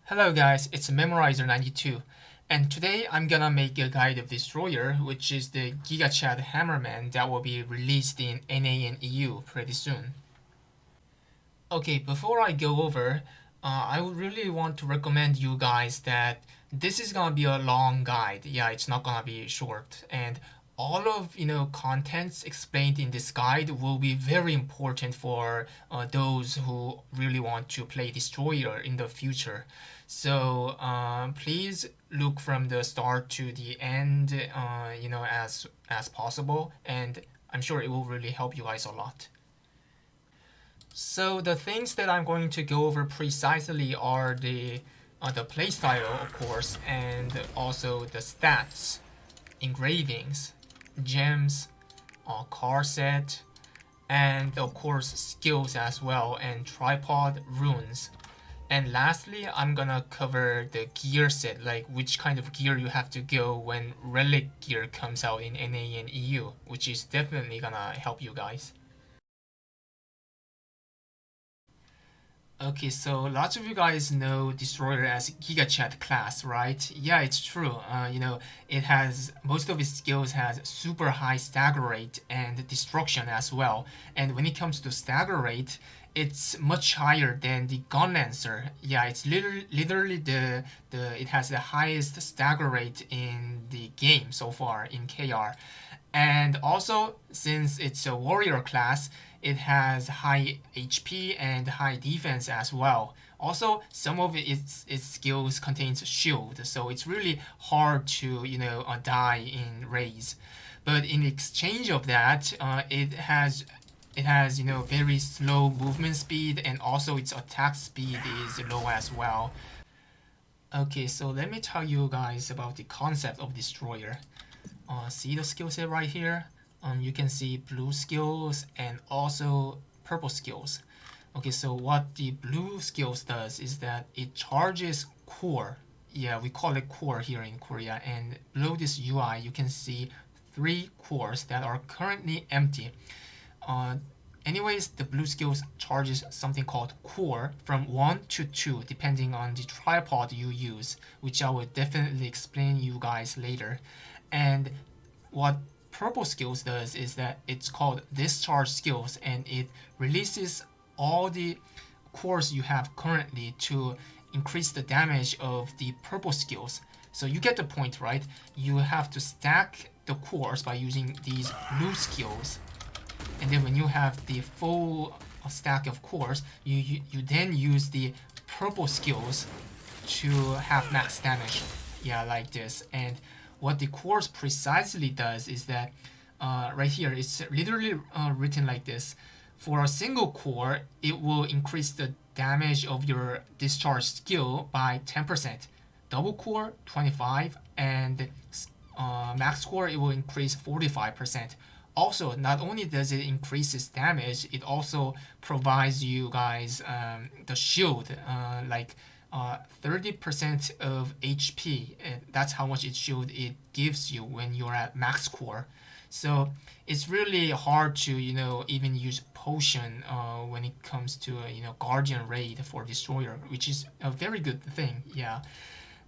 Hello guys, it's Memorizer92, and today I'm gonna make a guide of Destroyer, which is the Gigachad Hammer that will be released in NA and EU pretty soon. Okay, before I go over, I would really want to recommend you guys that this is gonna be a long guide. Yeah, it's not gonna be short, and all of contents explained in this guide will be very important for those who really want to play Destroyer in the future. So please look from the start to the end, as possible, and I'm sure it will really help you guys a lot. So the things that I'm going to go over precisely are the playstyle, of course, and also the stats, engravings, gems, car set, and of course skills as well, and tripod runes. And lastly, I'm gonna cover the gear set, like which kind of gear you have to go when relic gear comes out in NA and EU, which is definitely gonna help you guys. Okay, so lots of you guys know Destroyer as Gigachad class, right? Yeah, it's true. It has most of its skills has super high stagger rate and destruction as well. And when it comes to stagger rate, it's much higher than the Gun Lancer. Yeah, it's literally the it has the highest stagger rate in the game so far in KR. And also, since it's a warrior class, it has high HP and high defense as well. Also, some of its skills contains shield, so it's really hard to die in raids. But in exchange of that, it has very slow movement speed, and also its attack speed is low as well. Okay, so let me tell you guys about the concept of Destroyer. See the skill set right here? You can see blue skills and also purple skills. Okay, so what the blue skills does is that it charges core. Yeah, we call it core here in Korea. And below this UI, you can see 3 cores that are currently empty. Uh, Anyways, the blue skills charges something called core from 1 to 2 depending on the tripod you use, which I will definitely explain you guys later. And what purple skills does is that it's called discharge skills, and it releases all the cores you have currently to increase the damage of the purple skills. So you get the point, right? You have to stack the cores by using these blue skills, and then when you have the full stack of cores, you then use the purple skills to have max damage. Yeah, like this. And what the course precisely does is that right here it's literally written like this. For a single core, it will increase the damage of your discharge skill by 10%. Double core 25, and max core it will increase 45%. Also, not only does it increase its damage, it also provides you guys the shield, like 30% of HP. And that's how much shield it gives you when you're at max core. So it's really hard to even use potion when it comes to guardian raid for destroyer, which is a very good thing. Yeah.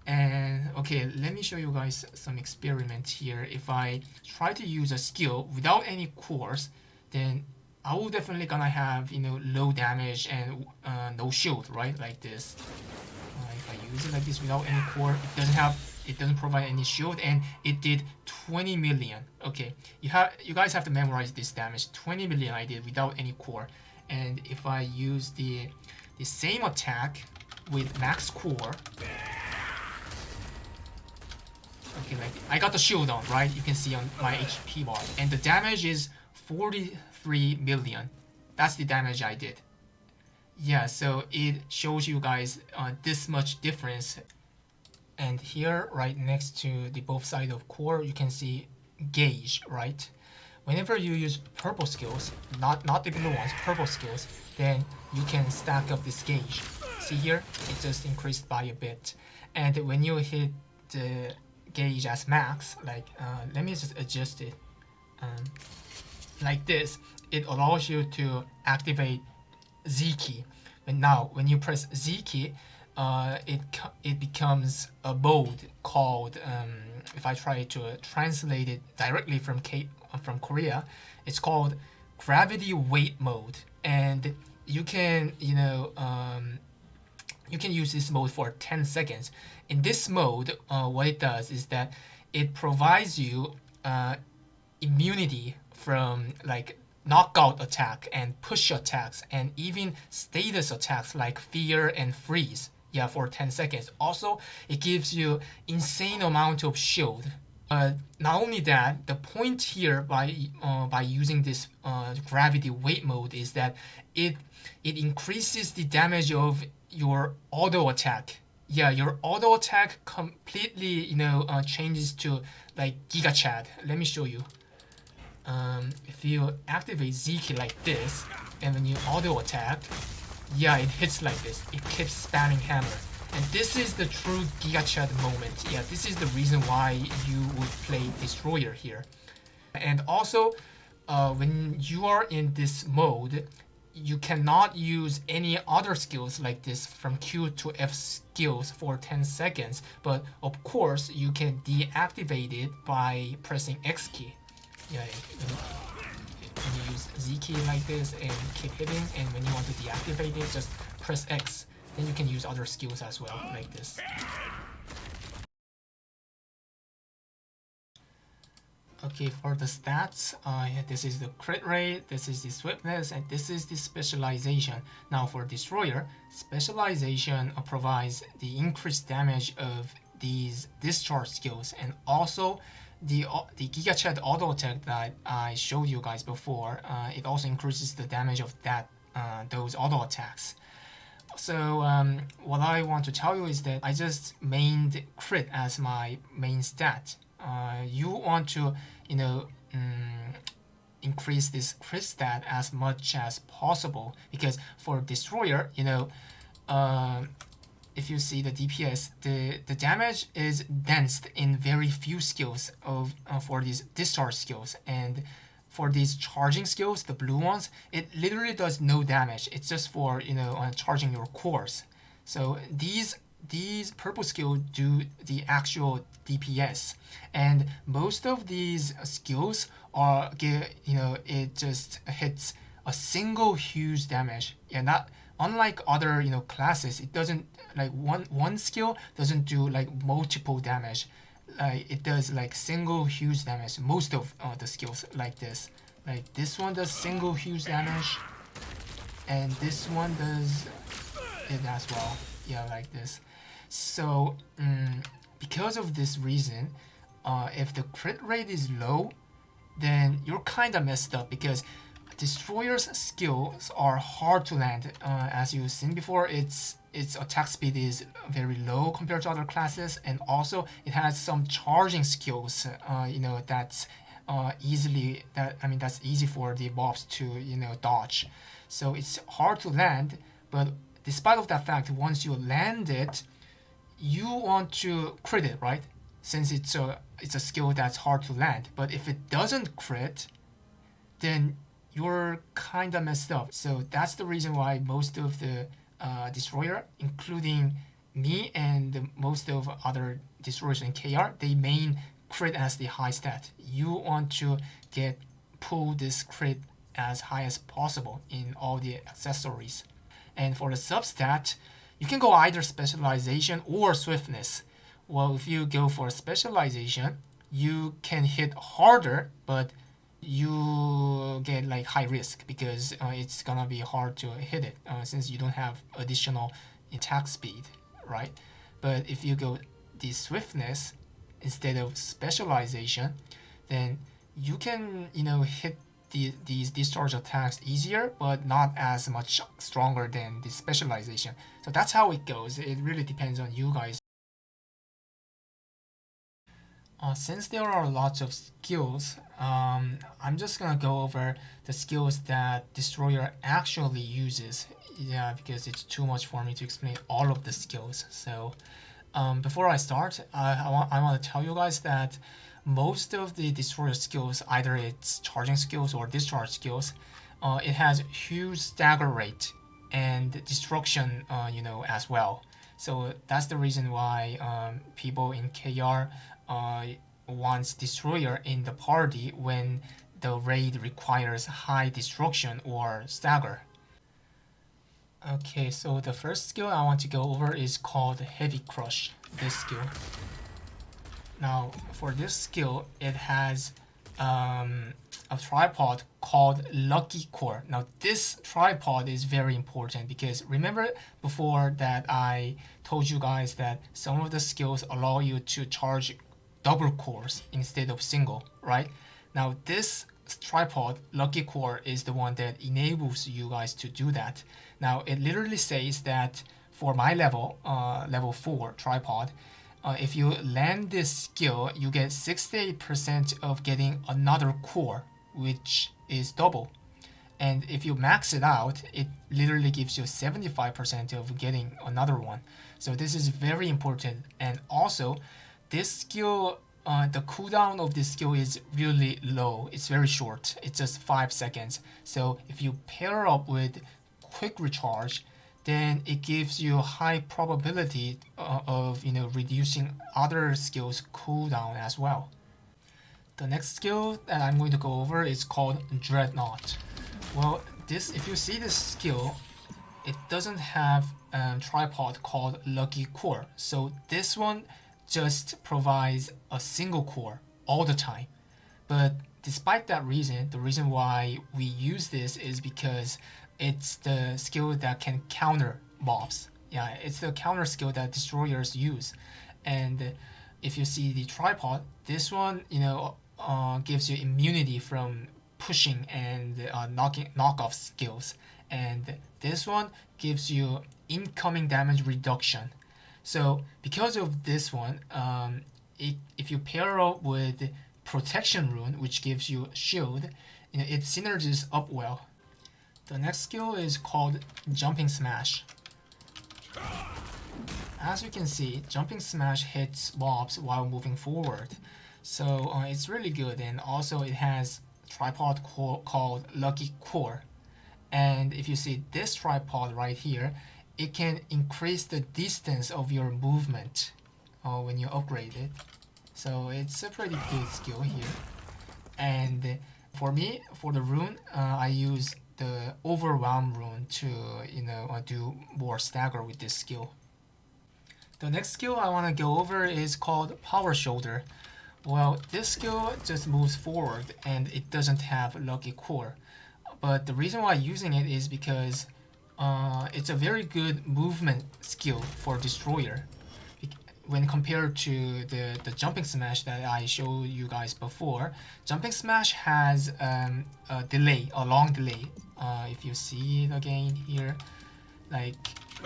And okay, let me show you guys some experiment here. If I try to use a skill without any cores, then I will definitely gonna have low damage and no shield, right? Like this. If I use it like this without any core, it doesn't provide any shield, and it did 20 million. Okay, you guys have to memorize this damage. 20 million I did without any core, and if I use the same attack with max core. Okay, like I got the shield on, right? You can see on my HP bar, and the damage is 43 million. That's the damage I did. Yeah, so it shows you guys this much difference. And here, right next to the both side of core, you can see gauge, right? Whenever you use purple skills, not the blue ones, purple skills, then you can stack up this gauge. See here, it just increased by a bit. And when you hit the gauge as max, like let me just adjust it like this, it allows you to activate Z key. And now when you press Z key, it becomes a mode called, if I try to translate it directly from Korea, it's called gravity weight mode. And you can you can use this mode for 10 seconds. In this mode, what it does is that it provides you immunity from like knockout attack and push attacks and even status attacks like fear and freeze, yeah, for 10 seconds. Also, it gives you insane amount of shield. Not only that, the point here by using this gravity weight mode is that it increases the damage of your auto attack. Yeah, your auto attack completely changes to like Gigachad. Let me show you. If you activate Z key like this, and when you auto attack, yeah, it hits like this. It keeps spamming hammer. And this is the true Gigachad moment. Yeah, this is the reason why you would play Destroyer here. And also, when you are in this mode, you cannot use any other skills like this from Q to F skills for 10 seconds. But of course, you can deactivate it by pressing X key. Yeah, when you use Z key like this and keep hitting, and when you want to deactivate it, just press X. Then you can use other skills as well, like this. Okay, for the stats, this is the crit rate, this is the swiftness, and this is the specialization. Now for Destroyer, specialization provides the increased damage of these discharge skills, and also the Gigachad auto attack that I showed you guys before. It also increases the damage of those auto attacks. So what I want to tell you is that I just mained crit as my main stat. You want to increase this crit stat as much as possible, because for Destroyer, if you see the DPS, the damage is dense in very few skills for these discharge skills, and for these charging skills, the blue ones, it literally does no damage. It's just for charging your cores. So these purple skills do the actual DPS, and most of these skills are it just hits a single huge damage. Yeah, not unlike other classes. It doesn't like one skill doesn't do like multiple damage. It does like single huge damage. Most of the skills like this one does single huge damage, and this one does it as well. Yeah, like this. So because of this reason, if the crit rate is low, then you're kind of messed up, because Destroyer's skills are hard to land. As you've seen before, its attack speed is very low compared to other classes, and also it has some charging skills. That's that's easy for the mobs to dodge. So it's hard to land, but despite of that fact, once you land it, you want to crit it, right? Since it's a skill that's hard to land. But if it doesn't crit, then you're kind of messed up. So that's the reason why most of the Destroyer, including me and most of other Destroyers in KR, they main crit as the high stat. You want to pull this crit as high as possible in all the accessories. And for the substat, you can go either specialization or swiftness. Well, if you go for specialization, you can hit harder, but you get like high risk, because it's gonna be hard to hit it since you don't have additional attack speed, right? But if you go the swiftness instead of specialization, then you can hit these discharge attacks easier, but not as much stronger than the specialization. So that's how it goes. It really depends on you guys. Since there are lots of skills, I'm just gonna go over the skills that Destroyer actually uses. Yeah, because it's too much for me to explain all of the skills. So before I start, I want to tell you guys that most of the Destroyer skills, either it's charging skills or discharge skills, it has huge stagger rate and destruction, as well. So that's the reason why people in KR wants Destroyer in the party when the raid requires high destruction or stagger. Okay, so the first skill I want to go over is called Heavy Crush, this skill. Now, for this skill, it has a tripod called Lucky Core. Now, this tripod is very important because remember before that I told you guys that some of the skills allow you to charge double cores instead of single, right? Now, this tripod, Lucky Core, is the one that enables you guys to do that. Now, it literally says that for my level, level 4 tripod, if you land this skill, you get 68% of getting another core, which is double. And if you max it out, it literally gives you 75% of getting another one. So this is very important. And also, this skill, the cooldown of this skill is really low. It's very short. It's just 5 seconds. So if you pair up with quick recharge, then it gives you a high probability of reducing other skills cooldown as well. The next skill that I'm going to go over is called Dreadnought. Well, this, if you see this skill, it doesn't have a tripod called Lucky Core. So this one just provides a single core all the time. But despite that reason, the reason why we use this is because it's the skill that can counter mobs. Yeah, it's the counter skill that destroyers use. And if you see the tripod, this one, gives you immunity from pushing and knockoff skills. And this one gives you incoming damage reduction. So because of this one, if you pair up with Protection Rune, which gives you shield, it synergies up well. The next skill is called Jumping Smash. As you can see, Jumping Smash hits mobs while moving forward. So it's really good, and also it has a tripod called Lucky Core. And if you see this tripod right here, it can increase the distance of your movement when you upgrade it. So it's a pretty good skill here. And for me, for the rune, I use the Overwhelm rune to do more stagger with this skill. The next skill I want to go over is called Power Shoulder. Well, this skill just moves forward and it doesn't have Lucky Core. But the reason why I'm using it is because it's a very good movement skill for Destroyer. When compared to the Jumping Smash that I showed you guys before, Jumping Smash has a delay, a long delay. If you see it again here, like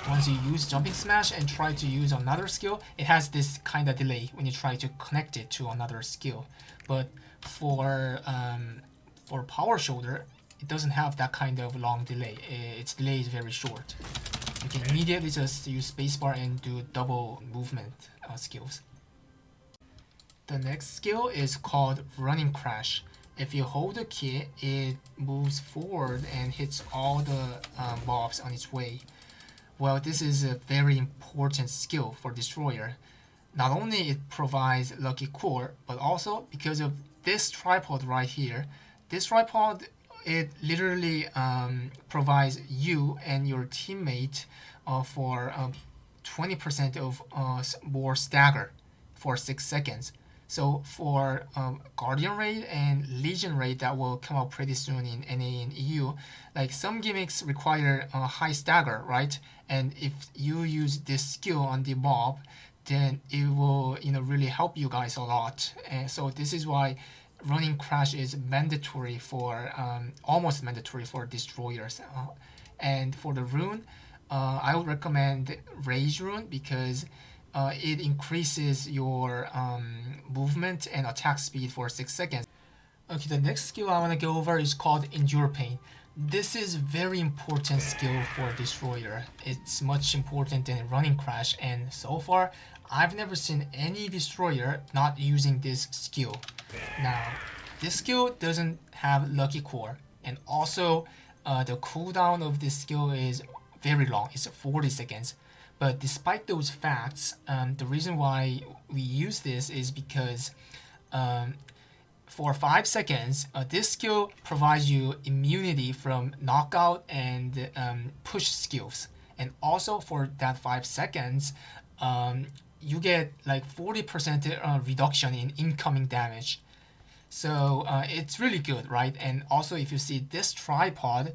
once you use Jumping Smash and try to use another skill, it has this kind of delay when you try to connect it to another skill. But for Power Shoulder, it doesn't have that kind of long delay. Its delay is very short. You can immediately just use spacebar and do double movement skills. The next skill is called Running Crash. If you hold the key, it moves forward and hits all the mobs on its way. Well, this is a very important skill for Destroyer. Not only it provides Lucky Core, but also because of this tripod right here. This tripod, it literally provides you and your teammate for 20% of more stagger for 6 seconds. So for Guardian raid and Legion raid that will come out pretty soon in NA and EU, like some gimmicks require high stagger, right? And if you use this skill on the mob, then it will really help you guys a lot. And so this is why Running Crash is mandatory for almost mandatory for destroyers. And for the rune, I would recommend Rage Rune because it increases your movement and attack speed for 6 seconds. Okay, the next skill I want to go over is called Endure Pain. This is very important skill for Destroyer. It's much important than Running Crash, and so far I've never seen any Destroyer not using this skill. Now, this skill doesn't have Lucky Core, and also the cooldown of this skill is very long. It's 40 seconds. But despite those facts, the reason why we use this is because um, for 5 seconds, this skill provides you immunity from knockout and push skills. And also for that 5 seconds, you get like 40% reduction in incoming damage. So it's really good, right? And also if you see this tripod,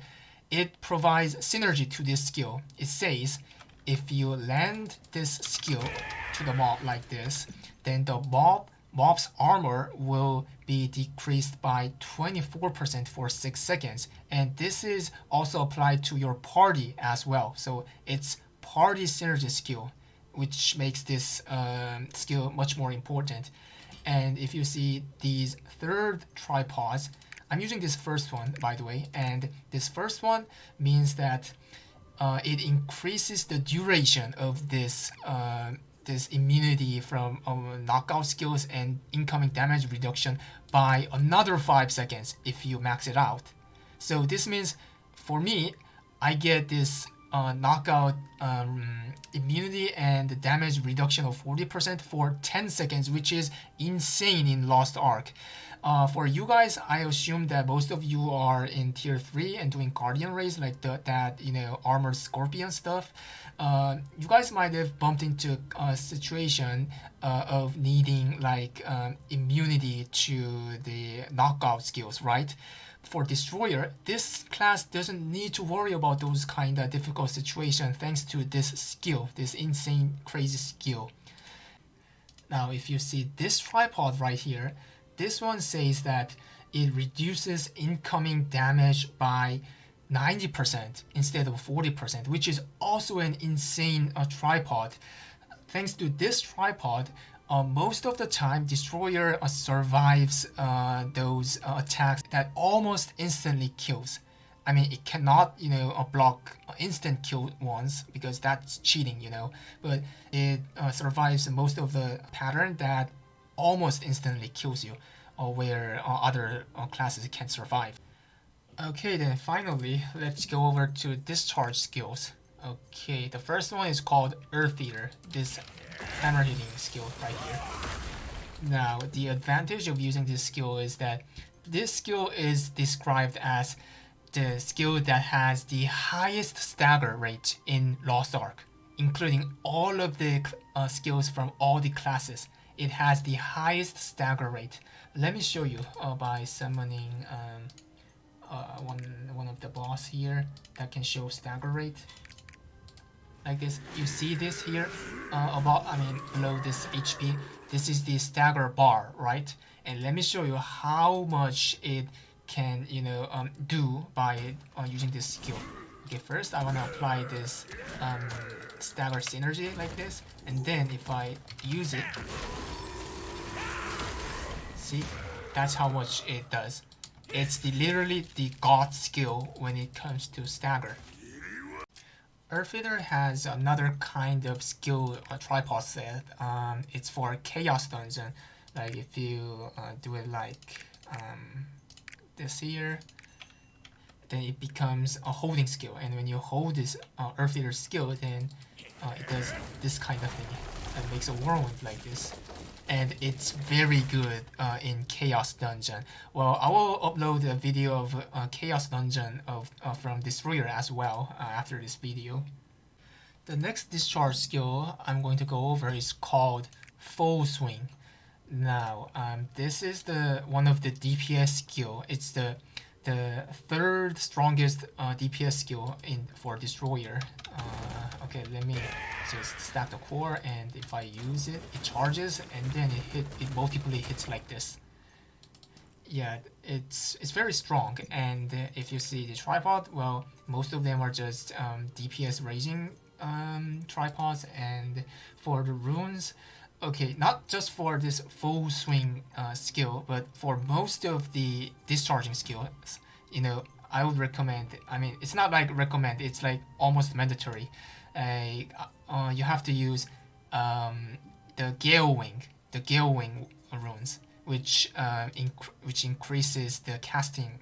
it provides synergy to this skill. It says if you land this skill to the mob like this, then the mob's armor will be decreased by 24% for 6 seconds. And this is also applied to your party as well. So it's party synergy skill, which makes this skill much more important. And if you see these third tripods, I'm using this first one, by the way, and this first one means that it increases the duration of this this immunity from knockout skills and incoming damage reduction by another 5 seconds if you max it out. So this means for me, I get this knockout immunity and damage reduction of 40% for 10 seconds, which is insane in Lost Ark. For you guys, I assume that most of you are in tier 3 and doing guardian raids like that armored scorpion stuff. You guys might have bumped into a situation of needing like immunity to the knockout skills, right? For Destroyer, this class doesn't need to worry about those kind of difficult situations thanks to this skill, this insane crazy skill. Now if you see this tripod right here, this one says that it reduces incoming damage by 90% instead of 40%, which is also an insane tripod. Thanks to this tripod, most of the time Destroyer survives those attacks that almost instantly kills. I mean, it cannot, block instant kill ones because that's cheating, but it survives most of the pattern that almost instantly kills you, where other classes can survive. Okay, then finally, let's go over to discharge skills. Okay, the first one is called Earth Eater, this hammer hitting skill right here. Now, the advantage of using this skill is that this skill is described as the skill that has the highest stagger rate in Lost Ark, including all of the skills from all the classes. It has the highest stagger rate. Let me show you by summoning one of the boss here that can show stagger rate. Like this, you see this here below this HP. This is the stagger bar, right? And let me show you how much it can do by using this skill. Okay, first I want to apply this stagger synergy like this, and then if I use it, see, that's how much it does. It's literally the god skill when it comes to stagger. Earth Eater has another kind of skill tripod set. It's for Chaos Dungeon. Like if you do it like this here, then it becomes a holding skill. And when you hold this Earth Eater skill, then it does this kind of thing. It makes a whirlwind like this. And it's very good in Chaos Dungeon. Well, I will upload a video of Chaos Dungeon from Destroyer as well after this video. The next discharge skill I'm going to go over is called Full Swing. Now, this is one of the DPS skill. It's the third strongest DPS skill for Destroyer. Okay, let me just stack the core, and if I use it, it charges, and then it multiply hits like this. Yeah, it's very strong. And if you see the tripod, well, most of them are just DPS raising tripods. And for the runes, okay, not just for this full swing skill, but for most of the discharging skills, I would recommend. I mean, it's not like recommend; it's like almost mandatory. You have to use the Gale Wing runes, which increases the casting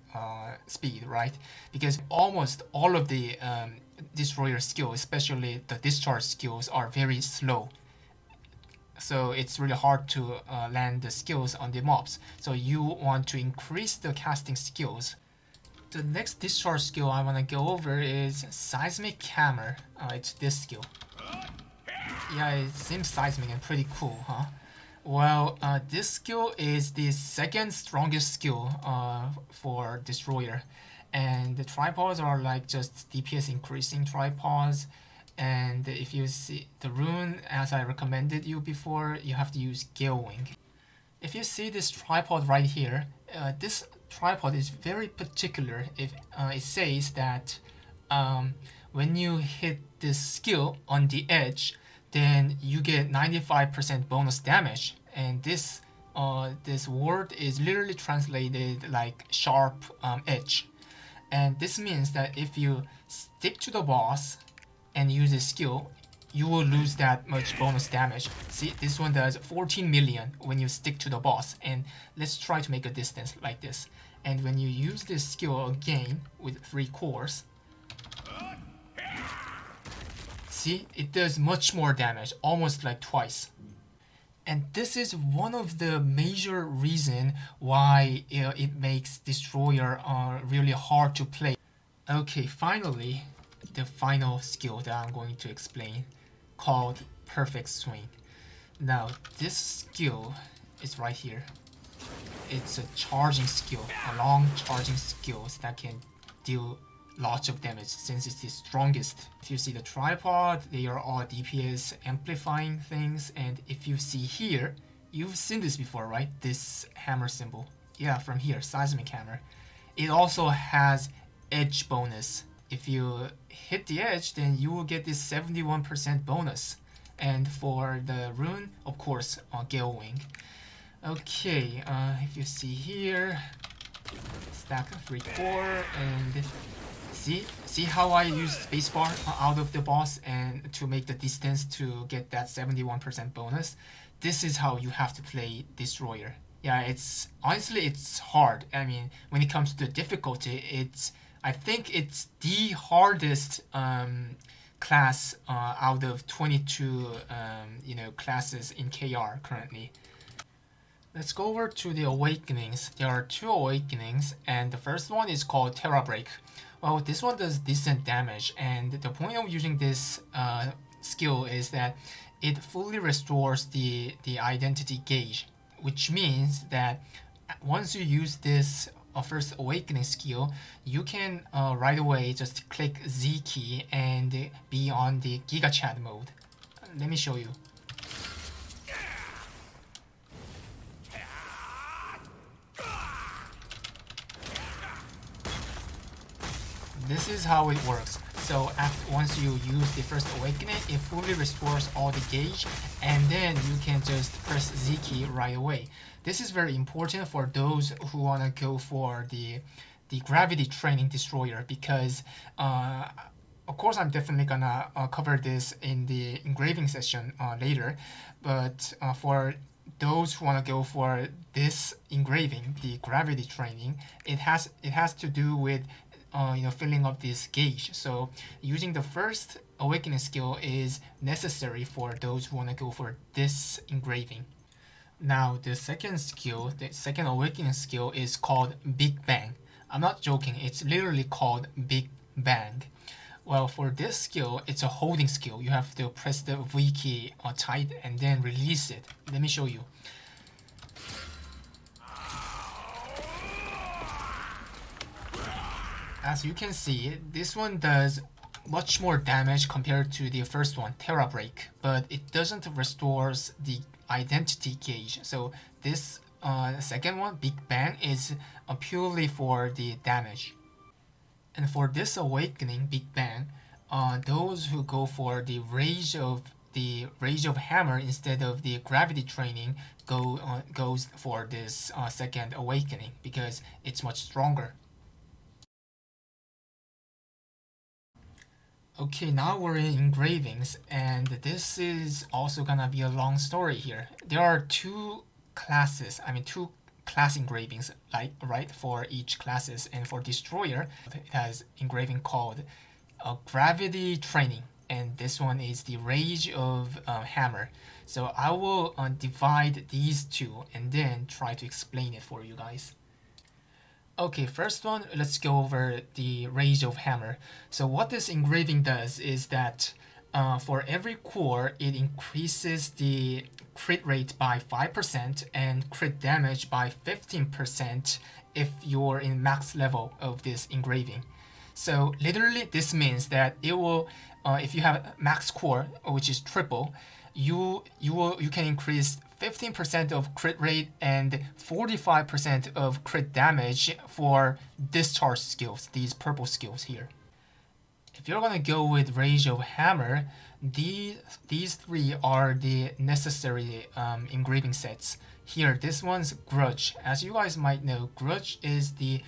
speed, right? Because almost all of the destroyer skills, especially the discharge skills, are very slow. So it's really hard to land the skills on the mobs. So you want to increase the casting skills. The next discharge skill I want to go over is Seismic Hammer. It's this skill. Yeah, it seems seismic and pretty cool, huh? Well, this skill is the second strongest skill for Destroyer. And the tripods are like just DPS increasing tripods. And if you see the rune, as I recommended you before, you have to use Gale Wing. If you see this tripod right here, this tripod is very particular. If it says that when you hit this skill on the edge, then you get 95% bonus damage, and this word is literally translated like sharp edge, and this means that if you stick to the boss and use a skill, you will lose that much bonus damage. See, this one does 14 million when you stick to the boss, and let's try to make a distance like this. And when you use this skill again with 3 cores, see, it does much more damage, almost like twice. And this is one of the major reason why it makes Destroyer really hard to play. Okay, finally, the final skill that I'm going to explain, called Perfect Swing. Now, this skill is right here. It's a charging skill, a long charging skill that can deal lots of damage since it's the strongest. If you see the tripod, they are all DPS amplifying things, and if you see here, you've seen this before, right? This hammer symbol. Yeah, from here, Seismic Hammer. It also has edge bonus. If you hit the edge, then you will get this 71% bonus. And for the rune, of course, Gale Wing. Okay, if you see here, stack 3 core, and see how I use spacebar out of the boss and to make the distance to get that 71% bonus. This is how you have to play Destroyer. Yeah, it's honestly it's hard. I mean, when it comes to difficulty, I think it's the hardest class out of 22 classes in KR currently. Let's go over to the awakenings. There are 2 awakenings, and the first one is called Terra Break. Well, this one does decent damage, and the point of using this skill is that it fully restores the identity gauge, which means that once you use this first awakening skill, you can right away just click Z key and be on the Gigachad mode. Let me show you. This is how it works. So once you use the first awakening, it fully restores all the gauge, and then you can just press Z key right away. This is very important for those who want to go for the gravity training destroyer, because of course I'm definitely gonna cover this in the engraving session later, but for those who want to go for this engraving, the gravity training, it has to do with filling up this gauge. So using the first awakening skill is necessary for those who want to go for this engraving. Now the second skill, the second awakening skill, is called Big Bang. I'm not joking, it's literally called Big Bang. Well, for this skill, it's a holding skill. You have to press the V key tight and then release it. Let me show you. As you can see, this one does much more damage compared to the first one, Terra Break, but it doesn't restores the identity gauge. So this second one, Big Bang, is purely for the damage. And for this awakening, Big Bang, those who go for the Rage of Hammer instead of the gravity training goes for this second awakening because it's much stronger. Okay, now we're in engravings, and this is also gonna be a long story here. There are 2 classes, I mean two class engravings, like right, for each classes. And for Destroyer, it has engraving called Gravity Training, and this one is the Rage of Hammer. So I will divide these two and then try to explain it for you guys. Okay, first one, let's go over the Rage of Hammer. So what this engraving does is that for every core, it increases the crit rate by 5% and crit damage by 15% if you're in max level of this engraving. So literally, this means that it will, if you have max core, which is triple, you can increase 15% of crit rate and 45% of crit damage for discharge skills, these purple skills here. If you're gonna go with Rage of Hammer, these three are the necessary engraving sets. Here, this one's Grudge. As you guys might know, Grudge is the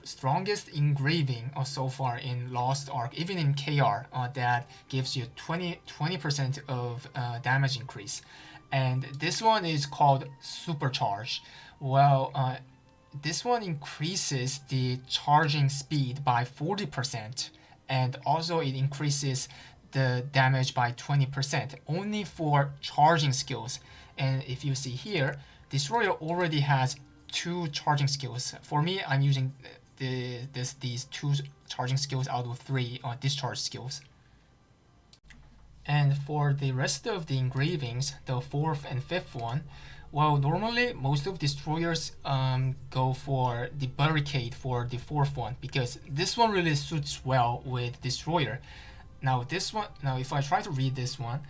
strongest engraving so far in Lost Ark, even in KR, that gives you 20% of damage increase. And this one is called Supercharge. Well, this one increases the charging speed by 40%, and also it increases the damage by 20%, only for charging skills. And if you see here, Destroyer already has 2 charging skills. For me, I'm using these 2 charging skills out of 3 discharge skills. And for the rest of the engravings, the 4th and 5th one, well, normally most of Destroyers go for the Barricade for the 4th one, because this one really suits well with Destroyer. Now this one, if I try to read this one,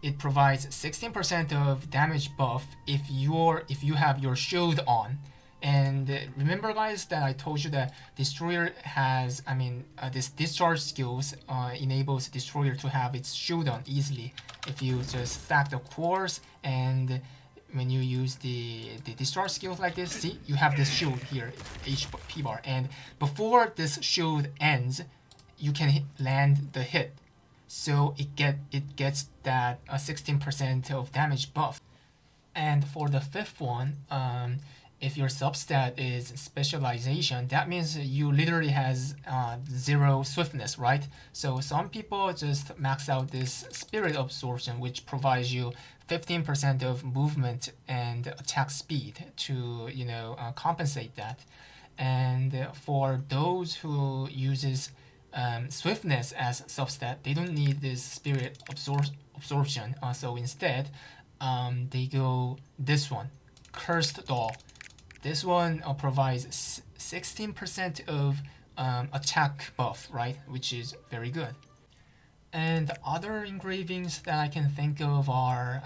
it provides 16% of damage buff if you have your shield on. And remember, guys, that I told you that Destroyer has, this discharge skills enables Destroyer to have its shield on easily. If you just stack the cores, and when you use the discharge skills like this, see, you have this shield here, HP bar, and before this shield ends, you can land the hit. So it gets that 16% of damage buff. And for the 5th one, if your substat is specialization, that means you literally has 0 swiftness, right? So some people just max out this spirit absorption, which provides you 15% of movement and attack speed to compensate that. And for those who uses swiftness as substat, they don't need this spirit absorption. So instead, they go this one, Cursed Doll. This one provides 16% of attack buff, right? Which is very good. And the other engravings that I can think of are,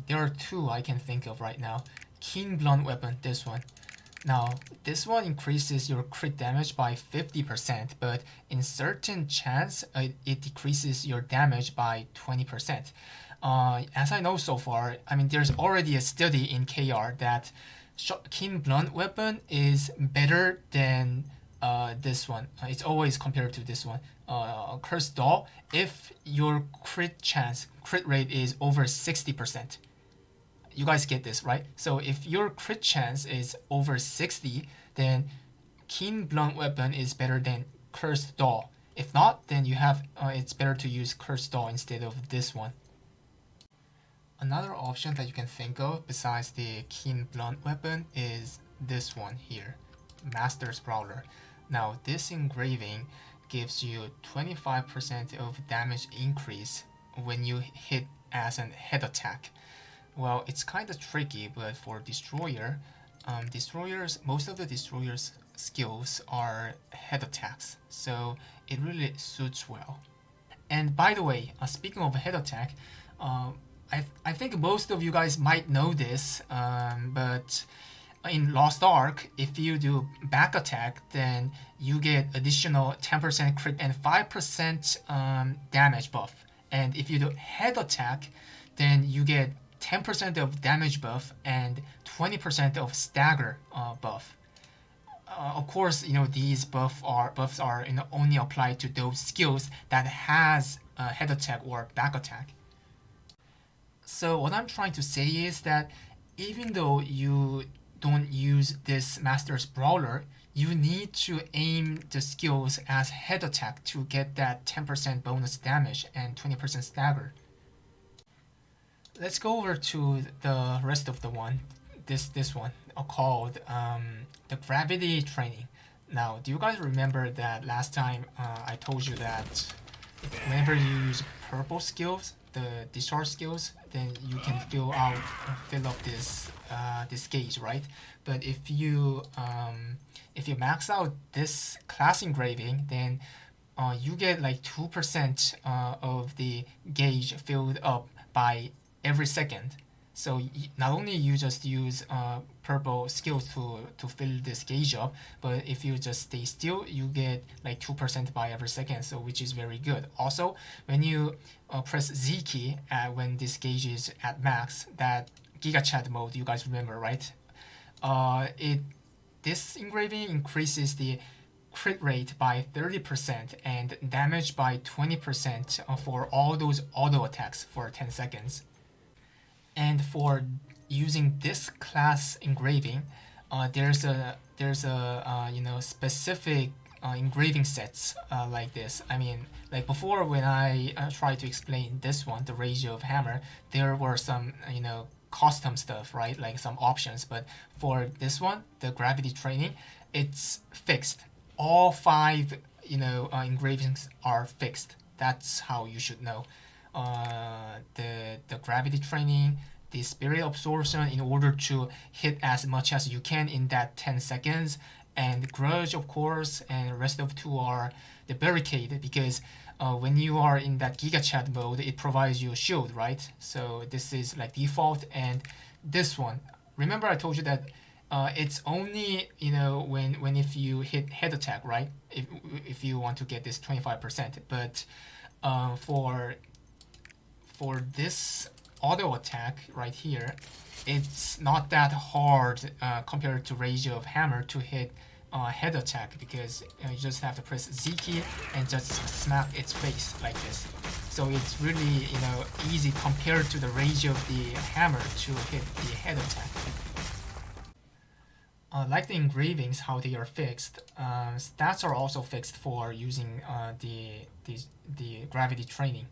there are 2 I can think of right now. Keen Blunt Weapon, this one. Now, this one increases your crit damage by 50%, but in certain chance, it decreases your damage by 20%. As I know so far, there's already a study in KR that Keen Blunt Weapon is better than this one. It's always compared to this one, Cursed Doll, if your crit rate is over 60%. You guys get this, right? So if your crit chance is over 60, then Keen Blunt Weapon is better than Cursed Doll. If not, then you have it's better to use Cursed Doll instead of this one. Another option that you can think of besides the Keen Blunt Weapon is this one here, Master's Brawler. Now this engraving gives you 25% of damage increase when you hit as an head attack. Well, it's kind of tricky, but for Destroyer, most of the Destroyer's skills are head attacks, so it really suits well. And by the way, speaking of head attack, I think most of you guys might know this, but in Lost Ark, if you do back attack, then you get additional 10% crit and 5% damage buff. And if you do head attack, then you get 10% of damage buff and 20% of stagger buff. Of course, these buffs are only applied to those skills that has head attack or back attack. So what I'm trying to say is that even though you don't use this Master's Brawler, you need to aim the skills as head attack to get that 10% bonus damage and 20% stagger. Let's go over to the rest of the one. This one called the gravity training. Now, do you guys remember that last time I told you that whenever you use purple skills, the discharge skills, then you can fill up this gauge, right? But if you max out this class engraving, then you get like 2% of the gauge filled up by every second. So not only you just use purple skills to fill this gauge up, but if you just stay still, you get like 2% by every second, so which is very good. Also, when you press Z key when this gauge is at max, that Gigachad mode, you guys remember, right? This engraving increases the crit rate by 30% and damage by 20% for all those auto attacks for 10 seconds. And for using this class engraving, there's a specific engraving sets like this. I mean, like before when I tried to explain this one, the ratio of hammer, there were some custom stuff, right? Like some options. But for this one, the gravity training, it's fixed. All 5 engravings are fixed. That's how you should know. The gravity training, the spirit absorption in order to hit as much as you can in that 10 seconds, and grudge, of course, and the rest of 2 are the barricade, because when you are in that Gigachad mode, it provides you a shield, right? So this is like default. And this one, remember I told you that it's only when if you hit head attack, right? If you want to get this 25%, but for this auto attack right here, it's not that hard compared to ratio of hammer to hit head attack, because you just have to press Z key and just smack its face like this. So it's really easy compared to the ratio of the hammer to hit the head attack. Like the engravings, how they are fixed, stats are also fixed for using the gravity training.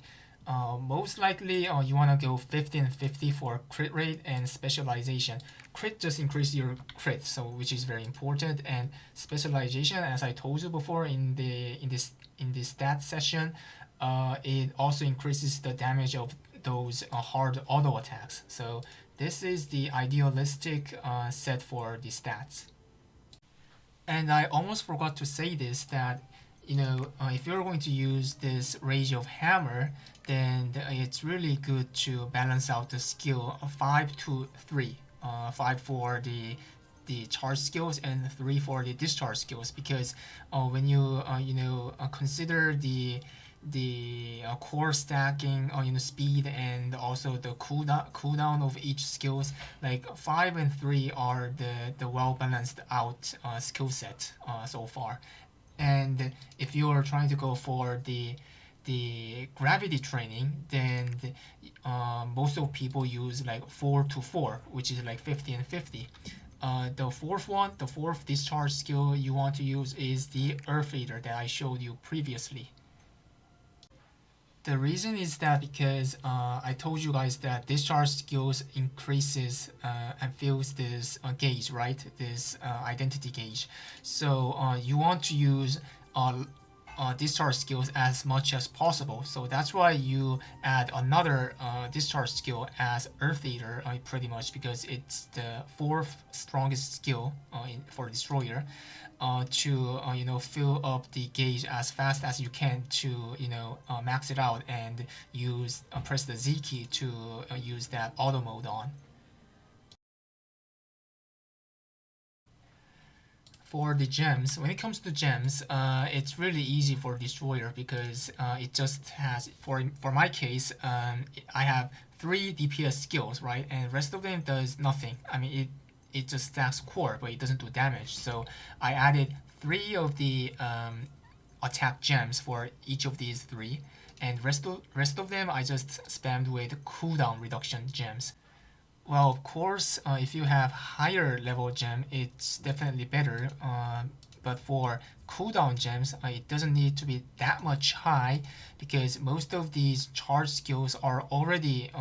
Most likely you want to go 50 and 50 for crit rate and specialization. Crit just increase your crit, so which is very important, and specialization, as I told you before in this stat session, it also increases the damage of those hard auto attacks. So this is the idealistic set for the stats. And I almost forgot to say this, that if you're going to use this ratio of hammer, then it's really good to balance out the skill of 5 to 3. 5 for the charge skills and 3 for the discharge skills, because when you consider the core stacking, speed, and also the cooldown of each skills, like 5 and 3 are the well balanced out skill set so far. And if you are trying to go for the gravity training, then most of people use like 4 to 4, which is like 50 and 50. The fourth discharge skill you want to use is the Earth Eater that I showed you previously. The reason is that because I told you guys that discharge skills increases and fills this gauge, right? This identity gauge. So you want to use discharge skills as much as possible. So that's why you add another discharge skill as Earth Eater, pretty much, because it's the 4th strongest skill for Destroyer. To fill up the gauge as fast as you can to max it out, and use press the Z key to use that auto mode on. For the gems, when it comes to gems, it's really easy for Destroyer, because it just has, for my case, I have 3 DPS skills, right, and the rest of them does nothing. I mean, it just stacks core, but it doesn't do damage. So I added 3 of the attack gems for each of these 3, and rest of them I just spammed with cooldown reduction gems. Well, of course, if you have higher level gem, it's definitely better. But for cooldown gems, it doesn't need to be that much high because most of these charge skills are already,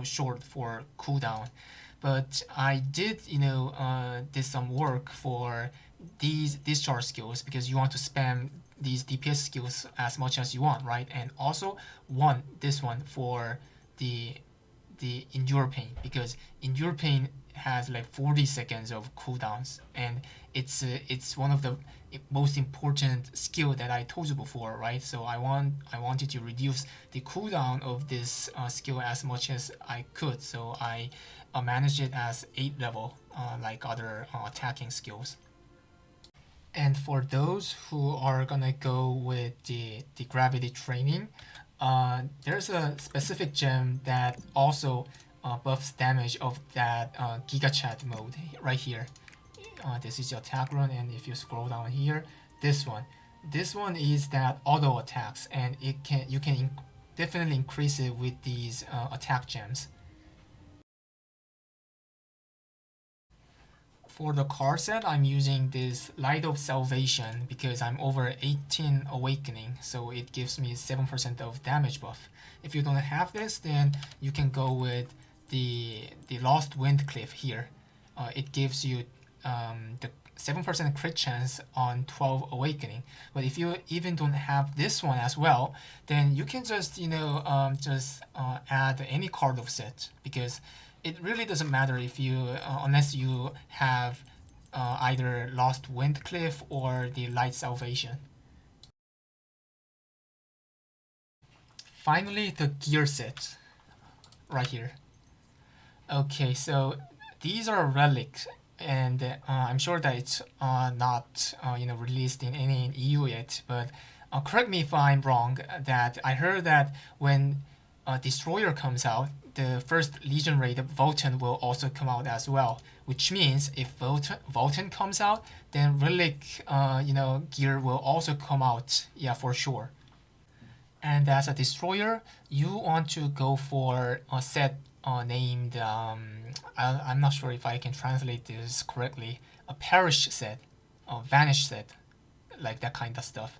short for cooldown. But I did, did some work for these discharge skills because you want to spam these DPS skills as much as you want, right? And also this one for the endure pain because endure pain has like 40 seconds of cooldowns and it's one of the most important skill that I told you before, right? So I wanted to reduce the cooldown of this skill as much as I could, so I managed it as 8 level, like other attacking skills. And for those who are gonna go with the gravity training, there's a specific gem that also buffs damage of that Gigachad mode right here. This is your attack run, and if you scroll down here, this one is that auto attacks, and you can definitely increase it with these attack gems. For the card set, I'm using this Light of Salvation because I'm over 18 Awakening, so it gives me 7% of damage buff. If you don't have this, then you can go with the Lost Wind Cliff here. It gives you the 7% crit chance on 12 Awakening. But if you even don't have this one as well, then you can just, add any card of set because it really doesn't matter if you unless you have either Lost Wind Cliff or the Light Salvation. Finally, the gear set right here. Okay, so these are relics, and I'm sure that it's not released in any EU yet. But correct me if I'm wrong. That I heard that when Destroyer comes out, the first Legion raid Vulcan will also come out as well. Which means if Vulcan comes out, then Relic, gear will also come out. Yeah, for sure. And as a destroyer, you want to go for a set named, I'm not sure if I can translate this correctly, a perish set, a vanish set, like that kind of stuff.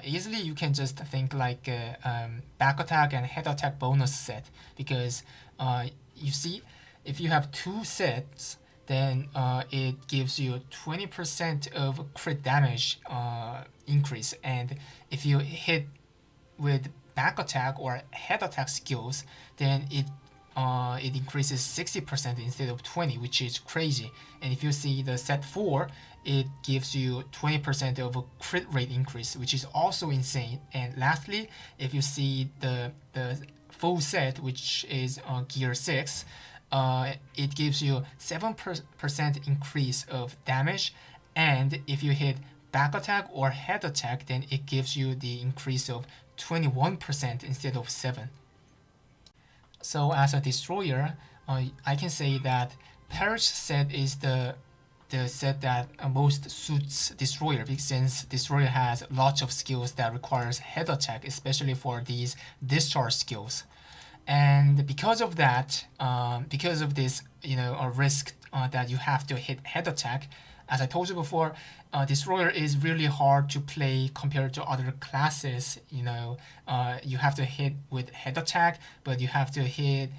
Easily you can just think like back attack and head attack bonus set because you see, if you have two sets, then it gives you 20% of crit damage increase, and if you hit with back attack or head attack skills, then it increases 60% instead of 20, which is crazy. And if you see the set 4, it gives you 20% of a crit rate increase, which is also insane. And lastly, if you see the full set, which is gear 6, it gives you 7% increase of damage, and if you hit back attack or head attack, then it gives you the increase of 21% instead of 7. So as a destroyer, I can say that Perish set is the set that most suits destroyer, because since destroyer has lots of skills that requires head attack, especially for these discharge skills. And because of that, because of this, a risk that you have to hit head attack, as I told you before, destroyer is really hard to play compared to other classes. You have to hit with head attack, but you have to hit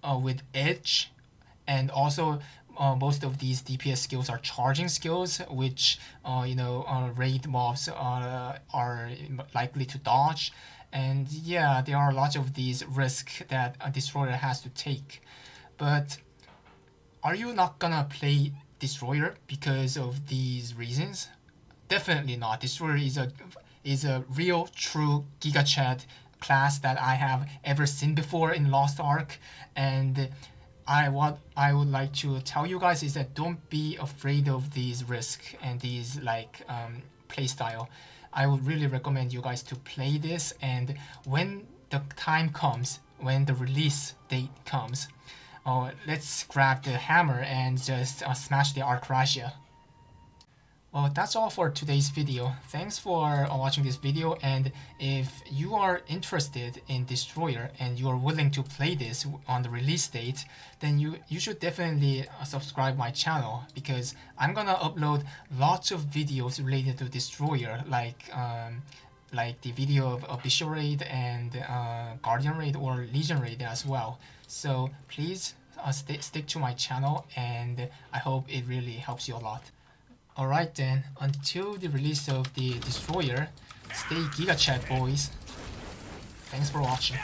with edge, and also most of these DPS skills are charging skills, which raid mobs are likely to dodge. And yeah, there are lots of these risks that a destroyer has to take. But are you not gonna play destroyer because of these reasons? Definitely not. Destroyer is a real true Gigachad class that I have ever seen before in Lost Ark, and what I would like to tell you guys is that don't be afraid of these risks and these playstyle. I would really recommend you guys to play this, and when the time comes, when the release date comes, let's grab the hammer and just smash the Arkrasia. Well, that's all for today's video. Thanks for watching this video, and if you are interested in Destroyer and you are willing to play this on the release date, then you should definitely subscribe my channel, because I'm gonna upload lots of videos related to Destroyer, like the video of Bishop Raid and Guardian Raid or Legion Raid as well. So please stick to my channel, and I hope it really helps you a lot. Alright then, until the release of the Destroyer, stay Gigachad boys. Thanks for watching.